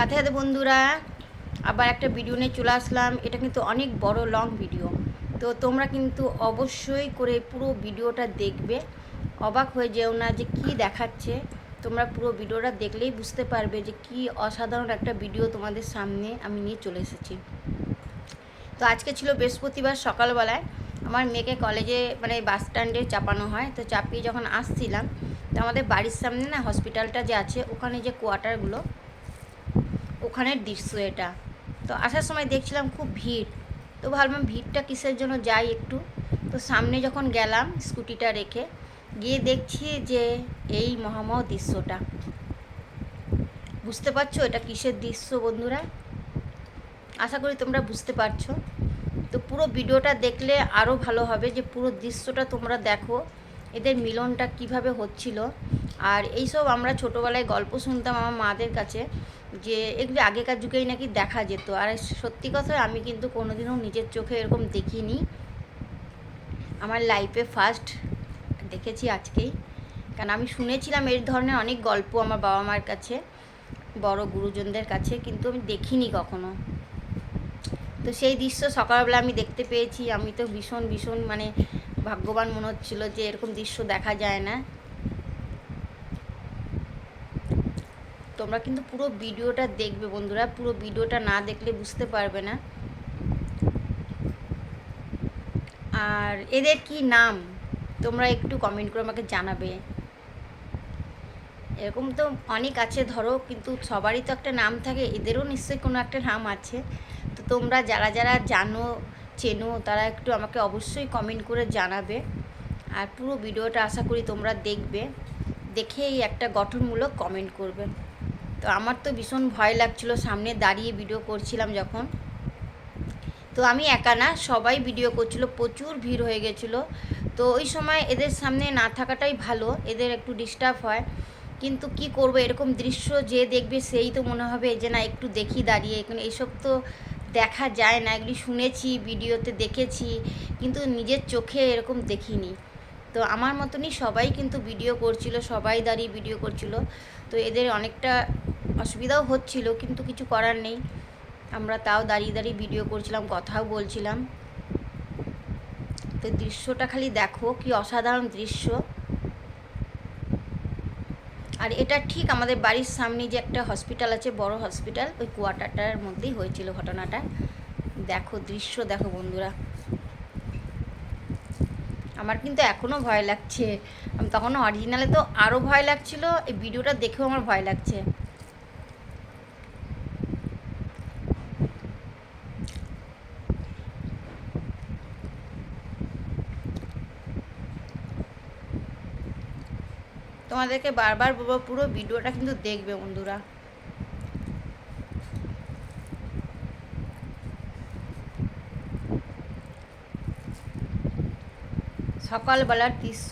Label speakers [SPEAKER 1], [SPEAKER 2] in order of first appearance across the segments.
[SPEAKER 1] রাধে রাধে বন্ধুরা, আবার একটা ভিডিও নিয়ে চলে আসলাম। এটা কিন্তু অনেক বড় লং ভিডিও, তো তোমরা কিন্তু অবশ্যই করে পুরো ভিডিওটা দেখবে। অবাক হয়ে যেও না যে কি দেখাচ্ছে। তোমরা পুরো ভিডিওটা দেখলেই বুঝতে পারবে যে কি অসাধারণ একটা ভিডিও তোমাদের সামনে আমি নিয়ে চলে এসেছি। তো আজকে ছিল বৃহস্পতিবার সকালবেলায় আমার মেয়েকে কলেজে বাস স্ট্যান্ডে চাপানো হয়। তো চাপিয়ে যখন আসছিলাম, তো আমাদের বাড়ির সামনে না হসপিটালটা যে আছে, ওখানে যে কোয়ার্টারগুলো, ওখানের দৃশ্য এটা। তো আসার সময় দেখছিলাম খুব ভিড়। তো ভাবলাম ভিড়টা কিসের জন্য, যাই একটু। তো সামনে যখন গেলাম স্কুটিটা রেখে, গিয়ে দেখছি যে এই মহামহ দৃশ্যটা। বুঝতে পারছো এটা কিসের দৃশ্য বন্ধুরা? আশা করি তোমরা বুঝতে পারছো। তো পুরো ভিডিওটা দেখলে আরও ভালো হবে, যে পুরো দৃশ্যটা তোমরা দেখো, এদের মিলনটা কিভাবে হচ্ছিল। আর এইসব আমরা ছোটোবেলায় গল্প শুনতাম আমার মাদের কাছে, যে এগুলি আগেকার যুগেই নাকি দেখা যেত। আর সত্যি কথা, আমি কিন্তু কোনোদিনও নিজের চোখে এরকম দেখিনি। আমার লাইফে ফার্স্ট দেখেছি আজকেই। কারণ আমি শুনেছিলাম এই ধরনের অনেক গল্প আমার বাবা মার কাছে, বড় গুরুজনদের কাছে, কিন্তু আমি দেখিনি কখনো। তো সেই দৃশ্য সকালবেলা আমি দেখতে পেয়েছি। আমি তো ভীষণ ভীষণ ভাগ্যবান মনে হচ্ছিলো যে এরকম দৃশ্য দেখা যায় না। তোমরা কিন্তু পুরো ভিডিওটা দেখবে বন্ধুরা, পুরো ভিডিওটা না দেখলে বুঝতে পারবে না। আর এদের কি নাম তোমরা একটু কমেন্ট করে আমাকে জানাবে। এরকম তো অনেক আছে ধরো, কিন্তু সবারই তো একটা নাম থাকে, এদেরও নিশ্চয়ই কোনো একটা নাম আছে। তো তোমরা যারা যারা জানো, চেনো, তারা একটু আমাকে অবশ্যই কমেন্ট করে জানাবে। আর পুরো ভিডিওটা আশা করি তোমরা দেখবে, দেখেই একটা গঠনমূলক কমেন্ট করবে। তো আমার তো ভীষণ ভয় লাগছিলো সামনে দাঁড়িয়ে ভিডিও করছিলাম যখন। তো আমি একা না, সবাই ভিডিও করছিল, প্রচুর ভিড় হয়ে গেছিলো। তো ওই সময় এদের সামনে না থাকাটাই ভালো, এদের একটু ডিস্টার্ব হয়। কিন্তু কি করব, এরকম দৃশ্য যে দেখবে সেই তো মনে হবে যে না একটু দেখি দাঁড়িয়ে। এখানে এইসব তো দেখা যায় না, এগুলি শুনেছি, ভিডিওতে দেখেছি, কিন্তু নিজের চোখে এরকম দেখিনি। তো আমার মতনই সবাই কিন্তু ভিডিও করছিল, সবাই দাঁড়িয়ে ভিডিও করছিল। তো এদের অনেকটা অসুবিধাও হচ্ছিল, কিন্তু কিছু করার নেই। আমরা তাও দাঁড়িয়ে দাঁড়িয়ে ভিডিও করছিলাম, কথাও বলছিলাম। তো দৃশ্যটা খালি দেখো, কি অসাধারণ দৃশ্য। আর এটা ঠিক আমাদের বাড়ির সামনে যে একটা হসপিটাল আছে, বড় হসপিটাল, ওই কোয়ার্টারটার মধ্যেই হয়েছিল ঘটনাটা। দেখো দৃশ্য দেখো বন্ধুরা। আমার কিন্তু এখনও ভয় লাগছে। তখন অরিজিনালে তো আরও ভয় লাগছিল, এই ভিডিওটা দেখেও আমার ভয় লাগছে। তোমাদেরকে বারবার বলবো পুরো ভিডিওটা কিন্তু দেখবে বন্ধুরা। সকালবেলার দৃশ্য,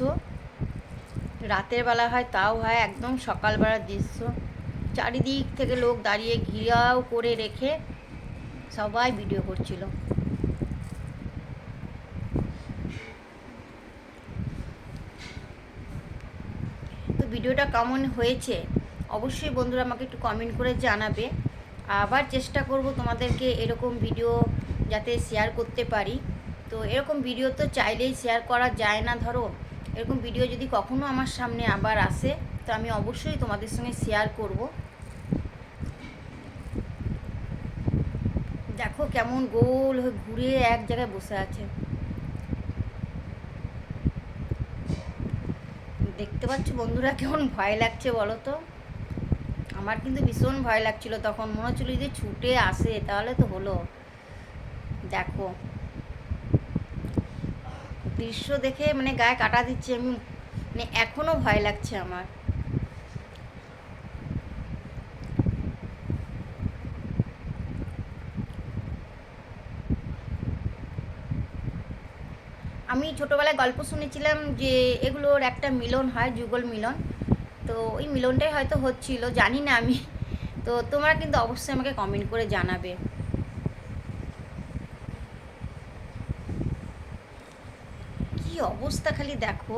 [SPEAKER 1] রাতের বেলা হয় তাও হয়, একদম সকালবেলার দৃশ্য। চারিদিক থেকে লোক দাঁড়িয়ে ঘিরাও করে রেখে সবাই ভিডিও করছিল। তো ভিডিওটা কেমন হয়েছে অবশ্যই বন্ধুরা আমাকে একটু কমেন্ট করে জানাবে। আবার চেষ্টা করব তোমাদেরকে এরকম ভিডিও যাতে শেয়ার করতে পারি। তো এরকম ভিডিও তো চাইলেই শেয়ার করা যায় না, ধরো এরকম ভিডিও যদি কখনো আমার সামনে আবার আসে, তো আমি অবশ্যই তোমাদের সঙ্গে শেয়ার করব। দেখো কেমন গোল হয়ে ঘুরে এক জায়গায় বসে আছে, দেখতে পাচ্ছ বন্ধুরা? কেমন ভয় লাগছে বলো তো? আমার কিন্তু ভীষণ ভয় লাগছিল, তখন মনে হচ্ছিল যদি ছুটে আসে তাহলে তো হলো। দেখো দৃশ্য দেখে গায়ে কাটা দিচ্ছে। আমি এখনো ভয় লাগছে আমার। আমি ছোটোবেলায় গল্প শুনেছিলাম যে এগুলোর একটা মিলন হয়, যুগল মিলন। তো ওই মিলনটাই হয়তো হচ্ছিল, জানি না আমি। তো তোমরা কিন্তু অবশ্যই আমাকে কমেন্ট করে জানাবে। কি অবস্থা খালি দেখো।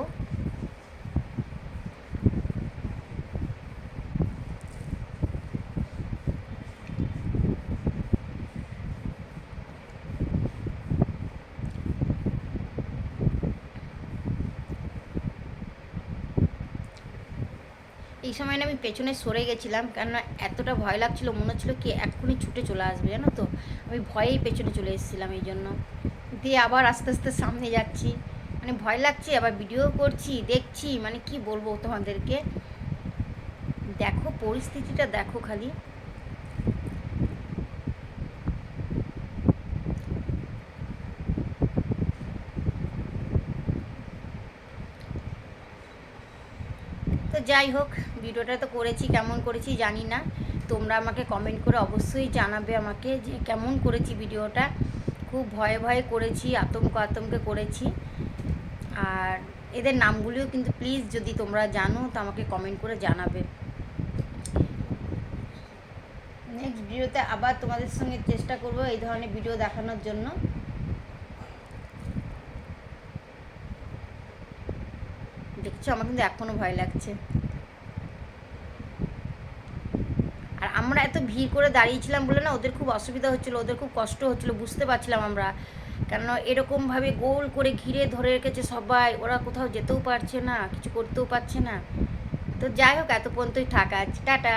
[SPEAKER 1] সময় না আমি পেছনে সরে গেছিলাম, কেননা এতটা ভয় লাগছিল, মনে হচ্ছিলো কি এক্ষুনি ছুটে চলে আসবে, জানো তো। আমি ভয়েই পেছনে চলে এসেছিলাম এই জন্য। দিয়ে আবার আস্তে আস্তে সামনে যাচ্ছি, মানে ভয় লাগছে, আবার ভিডিও করছি, দেখছি, মানে কি বলবো তোমাদেরকে। দেখো পরিস্থিতিটা দেখো খালি। তো যাই হোক, ভিডিওটা তো করেছি, কেমন করেছি জানি না। তোমরা আমাকে কমেন্ট করে অবশ্যই জানাবে আমাকে যে কেমন করেছি ভিডিওটা। খুব ভয়ে ভয়ে করেছি, আতঙ্কে করেছি। আর এদের নামগুলিও কিন্তু প্লিজ যদি তোমরা জানো তো আমাকে কমেন্ট করে জানাবে। নেক্সট ভিডিওতে আবার তোমাদের সঙ্গে চেষ্টা করব এই ধরনের ভিডিও দেখানোর জন্য। দেখছো আমার কিন্তু এখনও ভয় লাগছে। আর আমরা এত ভিড় করে দাঁড়িয়েছিলাম বলে না ওদের খুব অসুবিধা হচ্ছিলো, ওদের খুব কষ্ট হচ্ছিলো, বুঝতে পারছিলাম আমরা। কেননা এরকমভাবে গোল করে ঘিরে ধরে রেখেছে সবাই, ওরা কোথাও যেতেও পারছে না, কিছু করতেও পারছে না। তো যাই হোক, এত পর্যন্তই থাকা, টাটা।